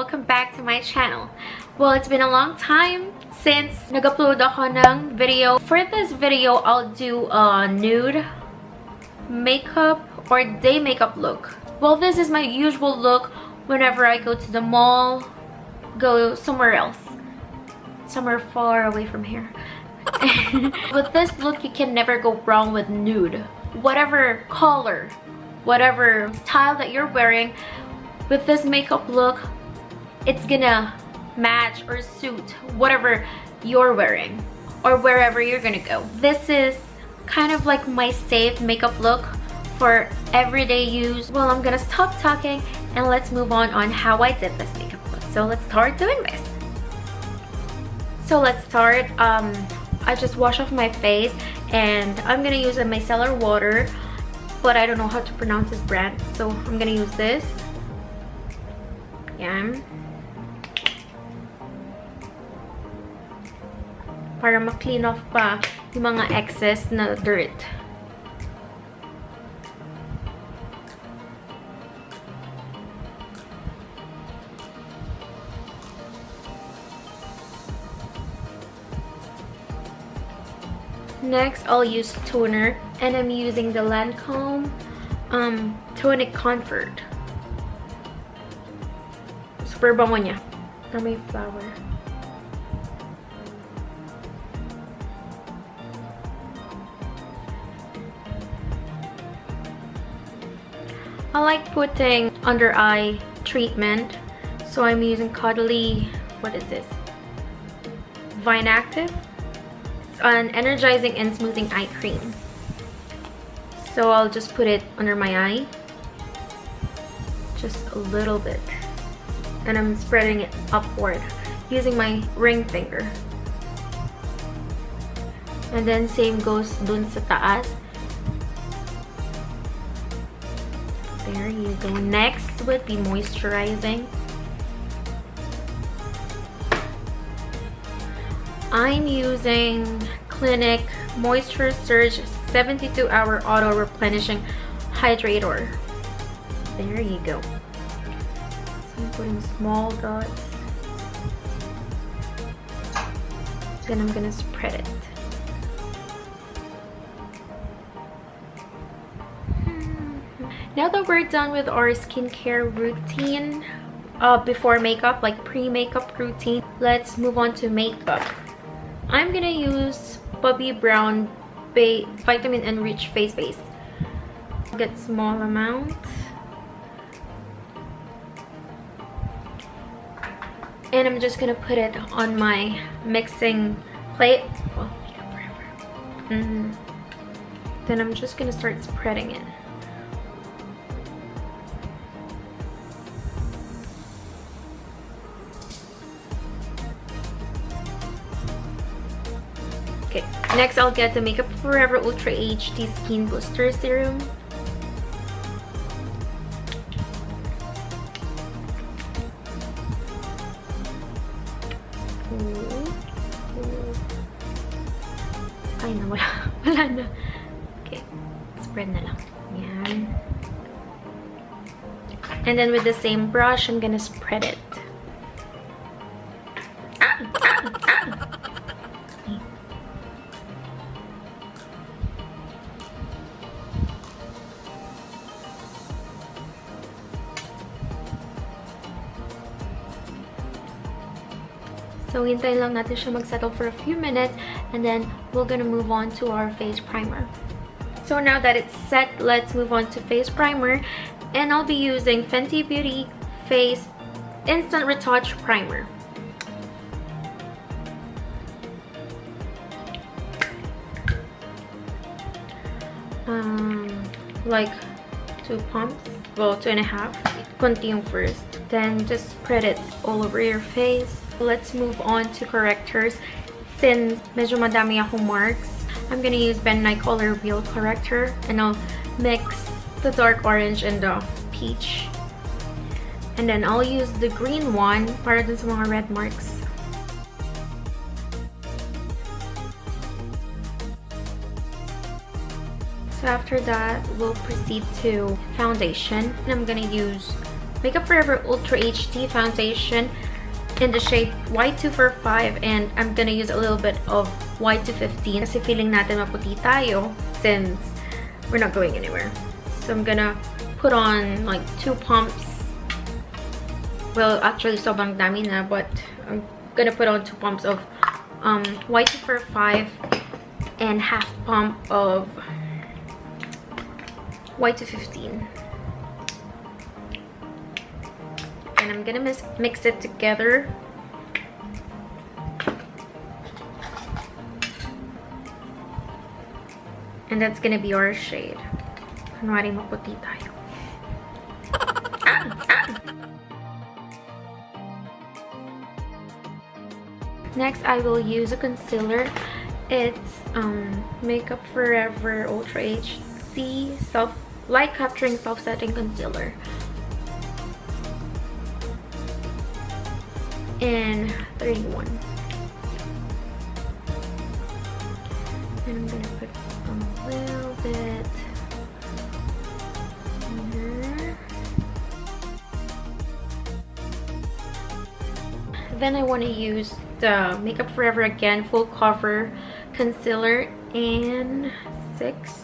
welcome back to my channel. Well, it's been a long time since nag-upload ako ng video. For this video, I'll do a nude makeup or day makeup look. Well, this is my usual look whenever I go to the mall, go somewhere else, somewhere far away from here. With this look, you can never go wrong with nude. Whatever color, whatever style that you're wearing, with this makeup look, it's gonna match or suit whatever you're wearing or wherever you're gonna go. This is kind of like my safe makeup look for everyday use. Well, I'm gonna stop talking and let's move on how I did this makeup look. So let's start doing this. So let's start. I just wash off my face and I'm gonna use a micellar water, but I don't know how to pronounce this brand, so I'm gonna use this. Yan. Para ma-clean off pa yung mga excess na dirt. Next, I'll use toner, and I'm using the Lancome Tonic Comfort. Super bango niya. Na may flower. I like putting under eye treatment, so I'm using Cuddly, what is this? Vine Active? An energizing and smoothing eye cream. So I'll just put it under my eye, just a little bit, and I'm spreading it upward using my ring finger. And then same goes dun sa taas. There you go. Next would be moisturizing. I'm using Clinique Moisture Surge 72-hour Auto Replenishing Hydrator. There you go. So I'm putting small dots. Then I'm gonna spread it. Now that we're done with our skincare routine, before makeup, like pre-makeup routine, let's move on to makeup. I'm gonna use Bobbi Brown Vitamin Enriched Face Base. Get small amount. And I'm just gonna put it on my mixing plate. Oh, makeup forever. Then I'm just gonna start spreading it. Okay, next I'll get the Makeup Forever Ultra HD Skin Booster Serum. Ay na, wala na. Okay, spread na lang. Yan. And then with the same brush, I'm gonna spread it. So, hintayin lang natin siya mag-settle for a few minutes, and then we're gonna move on to our face primer. So now that it's set, let's move on to face primer, and I'll be using Fenty Beauty Face Instant Retouch Primer. Like 2 pumps, well 2.5. Konti yung first, then just spread it all over your face. Let's move on to correctors. Since medyo madami akong marks, I'm gonna use Ben Nye Color Wheel Corrector, and I'll mix the dark orange and the peach. And then I'll use the green one para dun sa mga red marks. So after that, we'll proceed to foundation. And I'm gonna use Makeup Forever Ultra HD foundation in the shade Y245, and I'm gonna use a little bit of Y215 kasi feeling natin maputi tayo since we're not going anywhere. So I'm gonna put on like 2 pumps. Well, actually sobrang dami na, but I'm gonna put on 2 pumps of Y245 and half pump of Y215. And I'm gonna mix it together. And that's gonna be our shade. Kunwari maputi tayo. Next, I will use a concealer. It's Makeup Forever Ultra HD Light Capturing Self-Setting Concealer in 31. And I'm gonna put a little bit here. Then I want to use the Makeup Forever again Full Cover Concealer in 6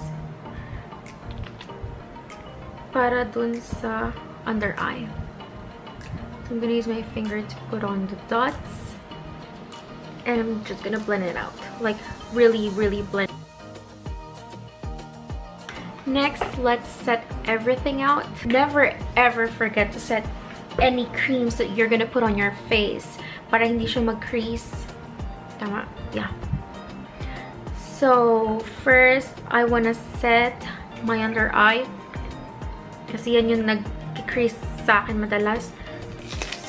para dun sa under eye. So I'm gonna use my finger to put on the dots, and I'm just gonna blend it out, like really blend. Next, let's set everything out. Never ever forget to set any creams that you're gonna put on your face para hindi siya mag-crease. Tama? Yeah. So first, I wanna set my under eye kasi yan yung nag-crease sa akin madalas.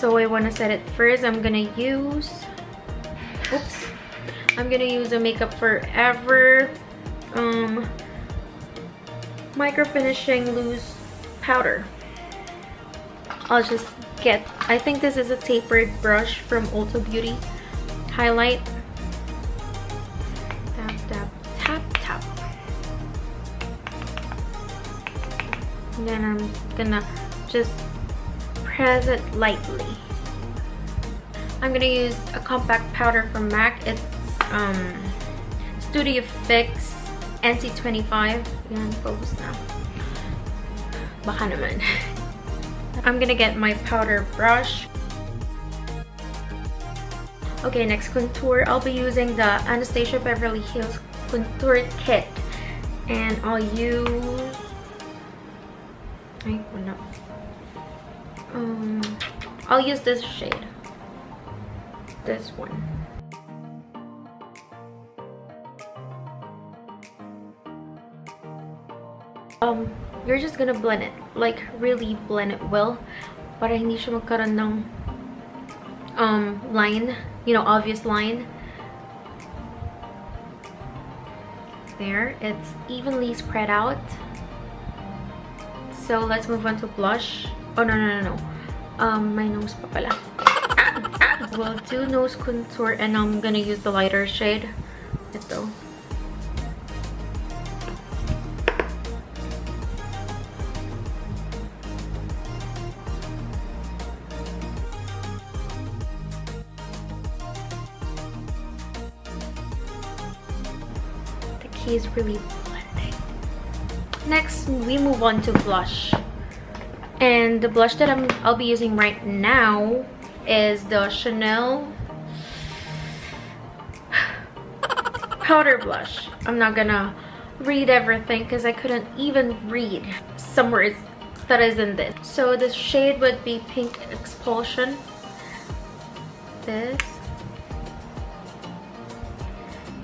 So I wanna set it first. I'm gonna use a Makeup Forever Micro Finishing Loose Powder. I'll just get, I think this is a tapered brush from Ulta Beauty. Highlight. Tap, tap, tap, tap. And then I'm gonna just press it lightly. I'm gonna use a compact powder from MAC. It's Studio Fix NC25. Yan, focus na. Baka naman. I'm gonna get my powder brush. Okay, next contour. I'll be using the Anastasia Beverly Hills Contour Kit. And I'll use... I'll use this shade. This one. You're just gonna blend it, like really blend it well para hindi siya magkaroon ng line, you know, obvious line. There, it's evenly spread out. So let's move on to blush. Oh no, my nose pa pala. We'll do nose contour, and I'm gonna use the lighter shade. Ito. Is really blending. Next, we move on to blush, and the blush that I'll be using right now is the Chanel powder blush. I'm not gonna read everything because I couldn't even read some words that is in this. So the shade would be Pink Expulsion.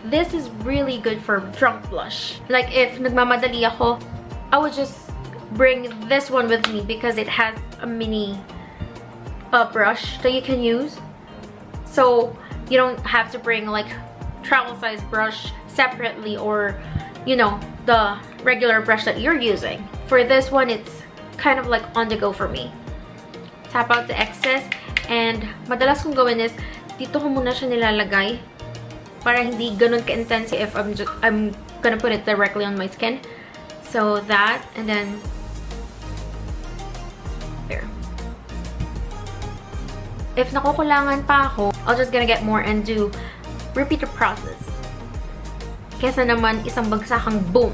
This is really good for drunk blush. Like if nagmamadali ako, I would just bring this one with me because it has a mini brush that you can use. So you don't have to bring like travel size brush separately, or you know, the regular brush that you're using. For this one, it's kind of like on the go for me. Tap out the excess, and madalas kong gawin is dito ko muna siya nilalagay para hindi ganun ka-intense if I'm gonna put it directly on my skin. So that, and then there. if nakukulangan pa ako, I'll just gonna get more and repeat the process. Kesa naman isang bagsakang boom.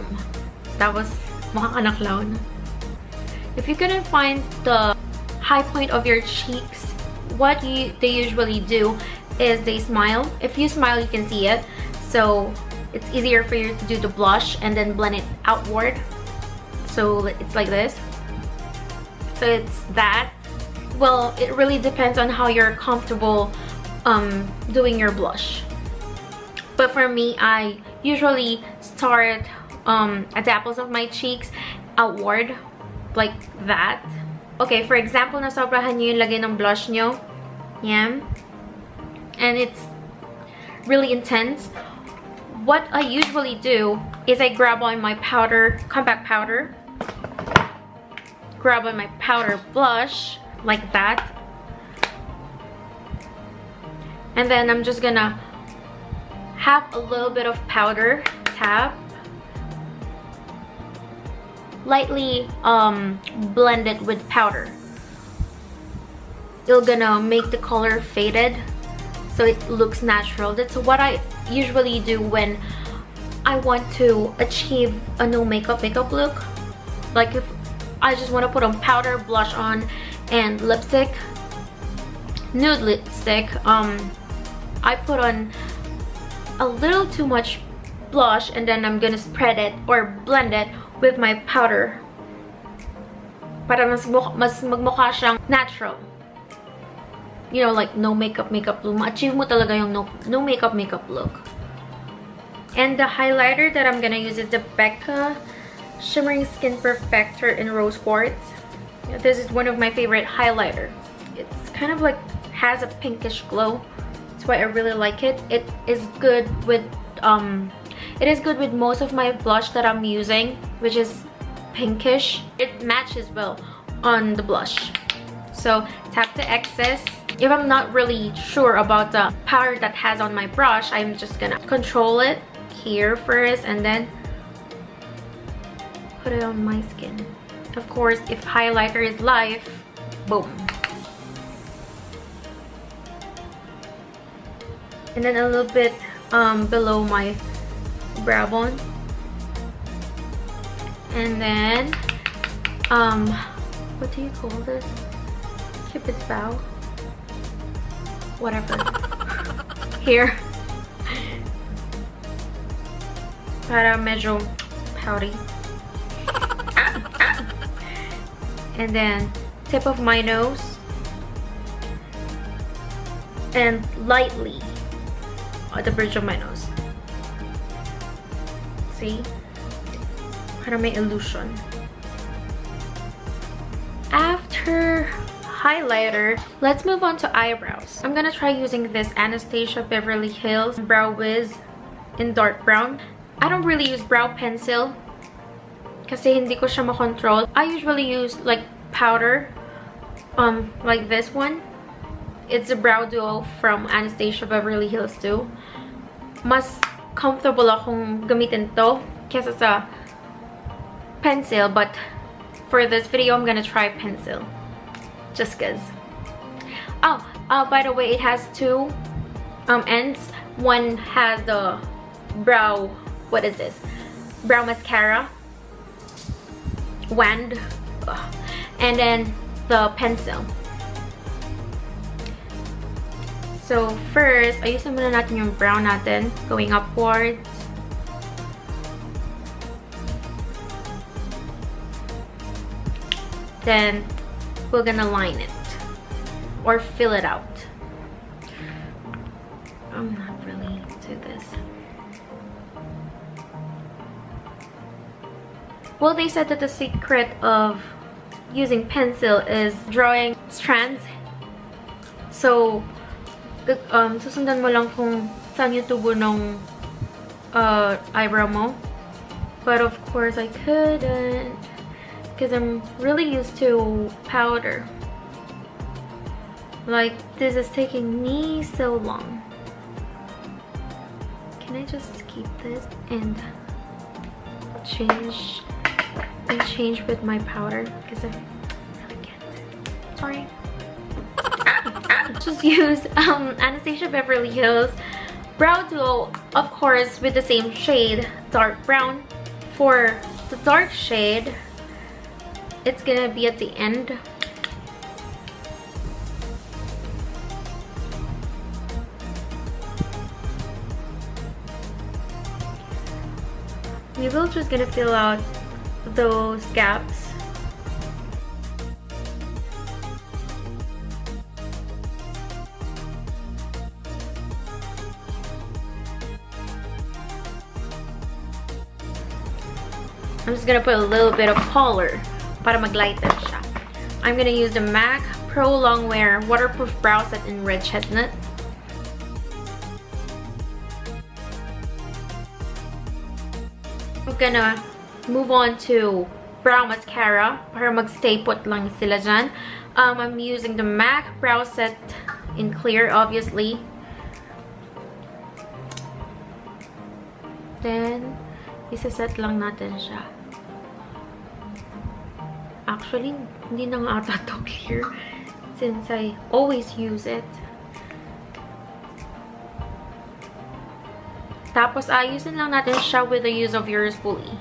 Tapos makakanaklaw na. If you couldn't find the high point of your cheeks, what they usually do is they smile. If you smile, you can see it. So it's easier for you to do the blush and then blend it outward. So it's like this. So it's that. Well, it really depends on how you're comfortable doing your blush. But for me, I usually start at the apples of my cheeks outward, like that. Okay, for example, nasobrahan nyo yung lagay ng blush nyo. Yan. And it's really intense. What I usually do is I grab on my powder, compact powder, grab on my powder blush, like that. And then I'm just gonna have a little bit of powder, tap, lightly blend it with powder. It's gonna make the color faded so it looks natural. That's what I usually do when I want to achieve a no makeup look. Like if I just want to put on powder, blush on, and lipstick, nude lipstick, I put on a little too much blush and then I'm gonna spread it or blend it with my powder para mas magmukha siyang natural. You know, like no makeup look. Ma-achieve mo talaga yung no makeup look. And the highlighter that I'm gonna use is the Becca Shimmering Skin Perfector in Rose Quartz. This is one of my favorite highlighter. It's kind of like has a pinkish glow. That's why I really like it. It is good with most of my blush that I'm using, which is pinkish. It matches well on the blush. So tap the excess. If I'm not really sure about the powder that has on my brush, I'm just gonna control it here first and then put it on my skin. Of course, if highlighter is life, boom. And then a little bit below my brow bone. And then what do you call this? Cupid's bow? Whatever. Here. Para medyo pouty. And then tip of my nose. And lightly at the bridge of my nose. See? Para may illusion. After highlighter, let's move on to eyebrows. I'm gonna try using this Anastasia Beverly Hills Brow Wiz in dark brown. I don't really use brow pencil kasi hindi ko siya makontrol. I usually use like powder, like this one. It's a brow duo from Anastasia Beverly Hills too. Mas comfortable akong gamitin to kesa sa pencil, but for this video I'm gonna try pencil just cause. By the way, it has two ends. One has the brow, what is this, brow mascara wand, and then the pencil. So first, ayusin muna natin yung brow natin going upwards. Then we're gonna line it or fill it out. I'm not really into this. Well, they said that the secret of using pencil is drawing strands. So susundan mo lang kung saan yung tubo ng eyebrow mo. But of course I couldn't because I'm really used to powder. Like, this is taking me so long. Can I just keep this and change with my powder? Because I really can't. Sorry. Just use Anastasia Beverly Hills Brow Duo, of course, with the same shade, dark brown. For the dark shade, it's gonna be at the end. We will just gonna fill out those gaps. I'm just gonna put a little bit of color para maglighten siya. I'm gonna use the MAC Pro Longwear Waterproof Brow Set in Red Chestnut. I'm gonna move on to brow mascara para magstay put lang sila dyan. I'm using the MAC Brow Set in clear, obviously. Then, isa-set lang natin siya. Actually, hindi na nga ata to clear since I always use it. Tapos, ayusin lang natin siya with the use of your spoolie.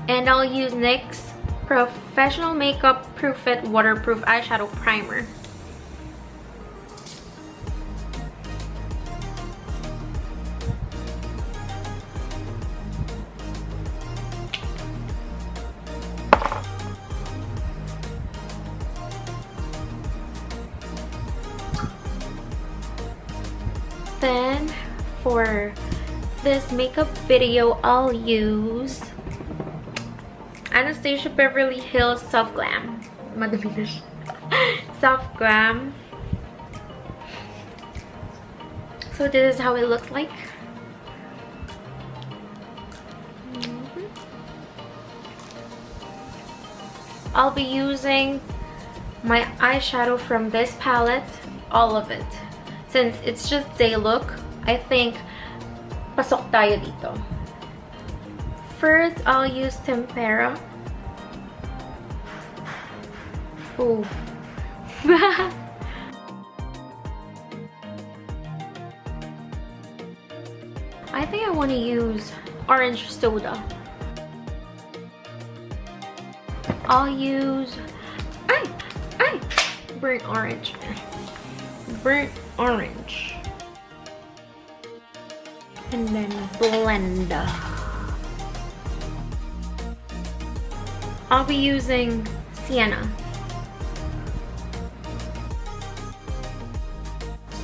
And I'll use NYX Professional Makeup Proof It Waterproof Eyeshadow Primer. Then, for this makeup video, I'll use Anastasia Beverly Hills Soft Glam. Madami na siya. Soft Glam. So this is how it looks like. I'll be using my eyeshadow from this palette, all of it. Since it's just day look, I think pasok tayo dito. First, I'll use Tempera. Ooh. I think I want to use orange soda. I'll use burnt orange. Burnt orange. And then blend. I'll be using sienna.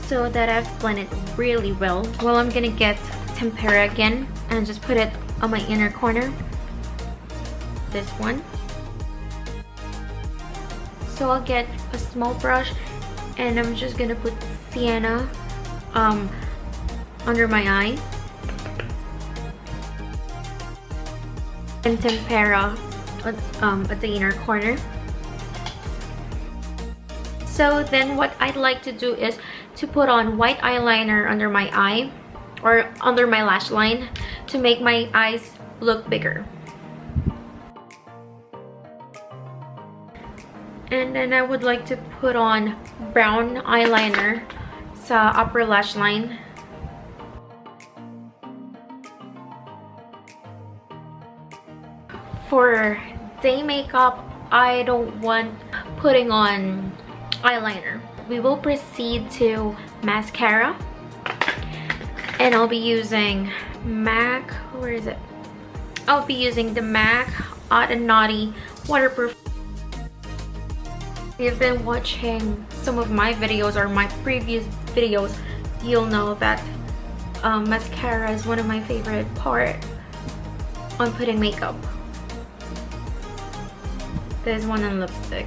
So that I've blended really well. Well, I'm gonna get Tempera again and just put it on my inner corner. This one. So I'll get a small brush and I'm just gonna put sienna under my eye. And Tempera at the inner corner. So then what I'd like to do is to put on white eyeliner under my eye or under my lash line to make my eyes look bigger. And then I would like to put on brown eyeliner sa upper lash line. For day makeup, I don't want putting on eyeliner. We will proceed to mascara. And I'll be using MAC, where is it? I'll be using the MAC Odd and Naughty Waterproof. If you've been watching some of my videos or my previous videos, you'll know that mascara is one of my favorite parts on putting makeup. There's one on lipstick.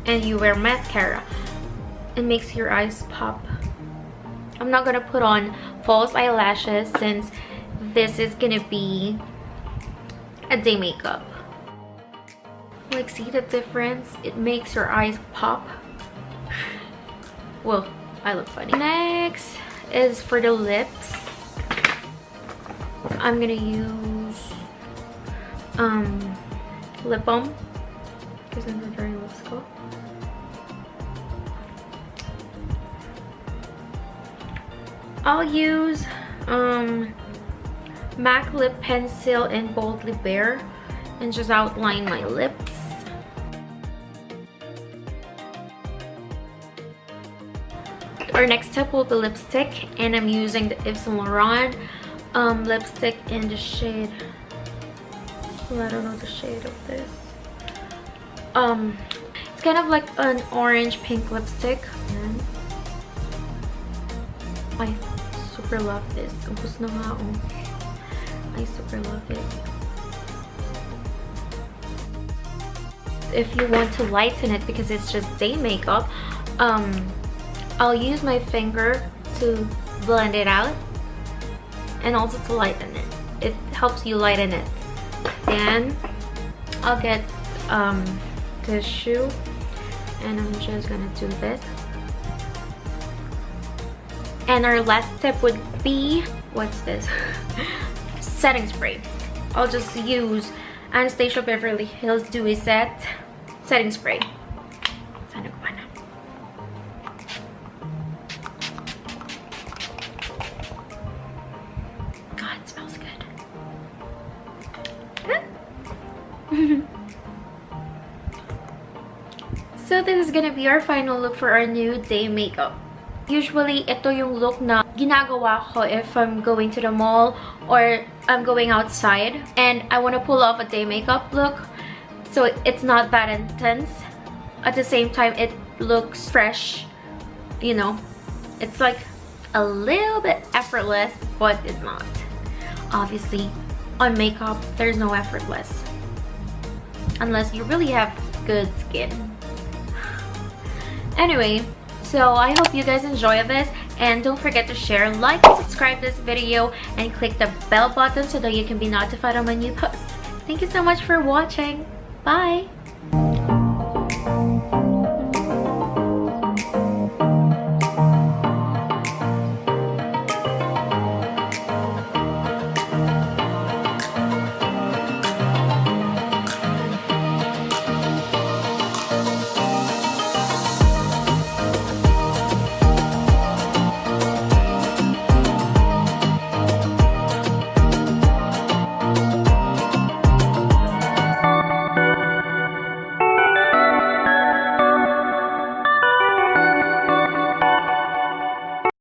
And you wear mascara. It makes your eyes pop. I'm not gonna put on false eyelashes since this is gonna be a day makeup. Like, see the difference? It makes your eyes pop. Well, I look funny. Next is for the lips. I'm gonna use lip balm. Kasi na-dry lips ko. I'll use MAC lip pencil in Boldly Bare and just outline my lips. Our next step will be lipstick, and I'm using the Yves Saint Laurent lipstick in the shade, well, I don't know the shade of this. It's kind of like an orange pink lipstick. I super love this. Ubus na nga, oh. I super love it. If you want to lighten it, because it's just day makeup, I'll use my finger to blend it out and also to lighten it. It helps you lighten it. Then I'll get tissue, and I'm just gonna do this. And our last step would be, what's this? Setting spray. I'll just use Anastasia Beverly Hills Dewy Set setting spray. Sana ko pa na. God, it smells good. So this is gonna be our final look for our new day makeup. Usually, ito yung look na ginagawa ko if I'm going to the mall or I'm going outside and I want to pull off a day makeup look. So it's not that intense. At the same time, it looks fresh, you know. It's like a little bit effortless, but it's not. Obviously, on makeup, there's no effortless. Unless you really have good skin. Anyway, so I hope you guys enjoy this, and don't forget to share, like, and subscribe this video, and click the bell button so that you can be notified on my new posts. Thank you so much for watching. Bye!